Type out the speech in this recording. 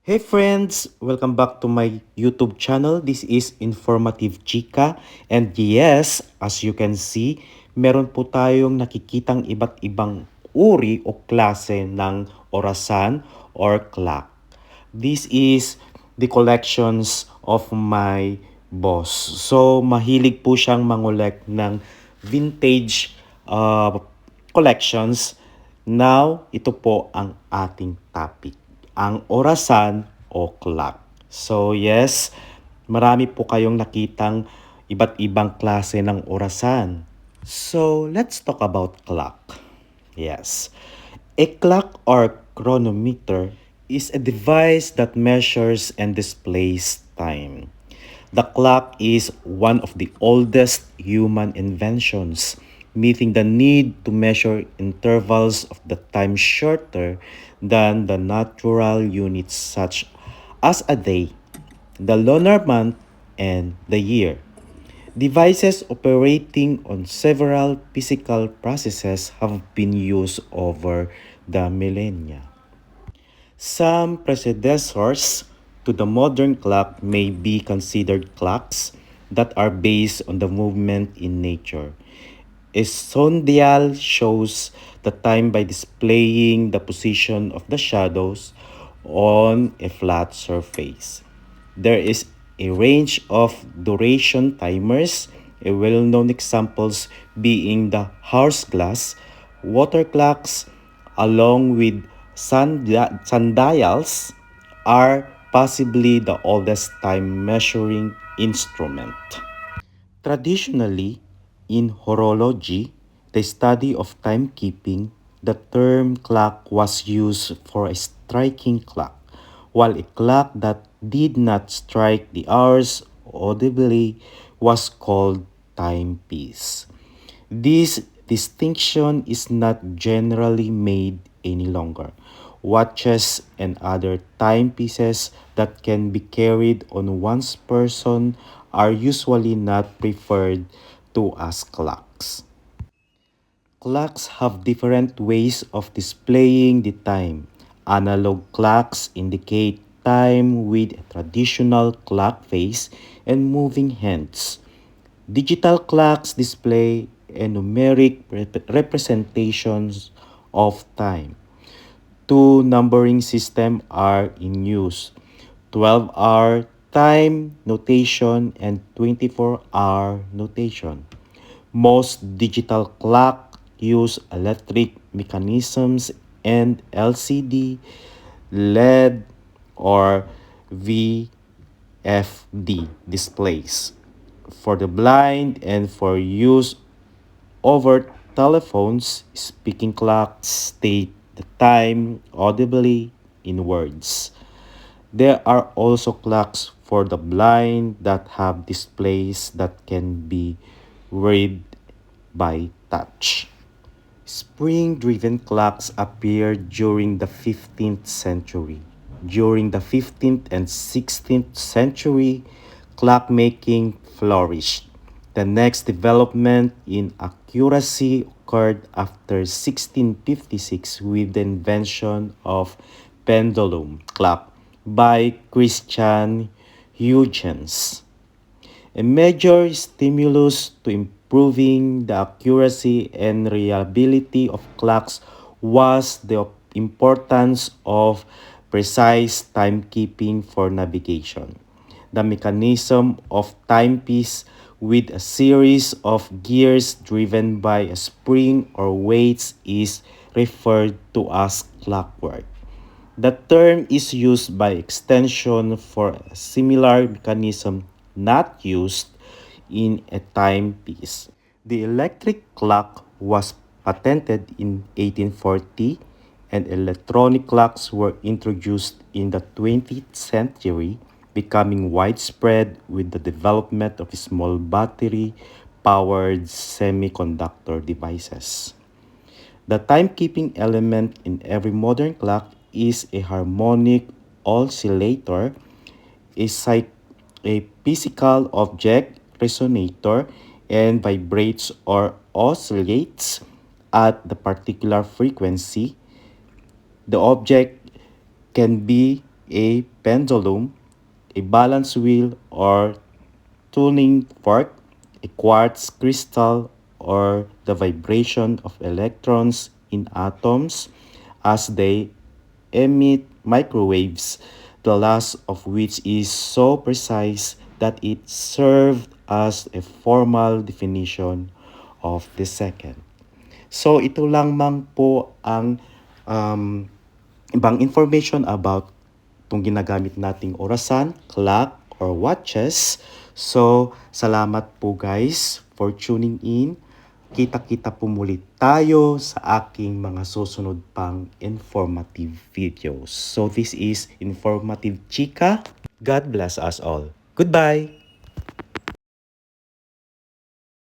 Hey friends! Welcome back to my YouTube channel. This is Informative Chika. And yes, as you can see, meron po tayong nakikitang iba't ibang uri o klase ng orasan or clock. This is the collections of my boss. So, mahilig po siyang mangolek ng vintage collections. Now, ito po ang ating topic, ang orasan o clock. So yes, marami po kayong nakitang iba't ibang klase ng orasan. So let's talk about clock. Yes. A clock or chronometer is a device that measures and displays time. The clock is one of the oldest human inventions, meeting the need to measure intervals of the time shorter than the natural units such as a day, the lunar month, and the year. Devices operating on several physical processes have been used over the millennia. Some predecessors to the modern clock may be considered clocks that are based on the movement in nature. A sundial shows the time by displaying the position of the shadows on a flat surface. There is a range of duration timers, a well-known examples being the hourglass, water clocks, along with sundials are possibly the oldest time measuring instrument. Traditionally, in horology, the study of timekeeping, the term clock was used for a striking clock, while a clock that did not strike the hours audibly was called timepiece. This distinction is not generally made any longer. Watches and other timepieces that can be carried on one's person are usually not referred to as clocks. Clocks have different ways of displaying the time. Analog clocks indicate time with a traditional clock face and moving hands. Digital clocks display a numeric representations of time. Two numbering systems are in use: 12-hour time notation and 24-hour notation. Most digital clocks use electric mechanisms and LCD, LED, or VFD displays. For the blind and for use over telephones, speaking clocks state the time audibly in words. There are also clocks for the blind that have displays that can be read by touch. Spring-driven clocks appeared during the 15th century. During the 15th and 16th century, clockmaking flourished. The next development in accuracy occurred after 1656 with the invention of pendulum clock by Christian Huygens. A major stimulus to improving the accuracy and reliability of clocks was the importance of precise timekeeping for navigation. The mechanism of timepiece with a series of gears driven by a spring or weights is referred to as clockwork. The term is used by extension for a similar mechanism not used in a timepiece. The electric clock was patented in 1840 and electronic clocks were introduced in the 20th century, becoming widespread with the development of small battery powered semiconductor devices. The timekeeping element in every modern clock is a harmonic oscillator, a, a physical object resonator, and vibrates or oscillates at the particular frequency. The object can be a pendulum, a balance wheel or tuning fork, a quartz crystal, or the vibration of electrons in atoms as they emit microwaves, the last of which is so precise that it served as a formal definition of the second. So ito lang mang po ang um, ibang information about itong ginagamit nating orasan, clock, or watches. So, salamat po guys for tuning in. Kita-kita po muli tayo sa aking mga susunod pang informative videos. So, this is Informative Chika. God bless us all. Goodbye!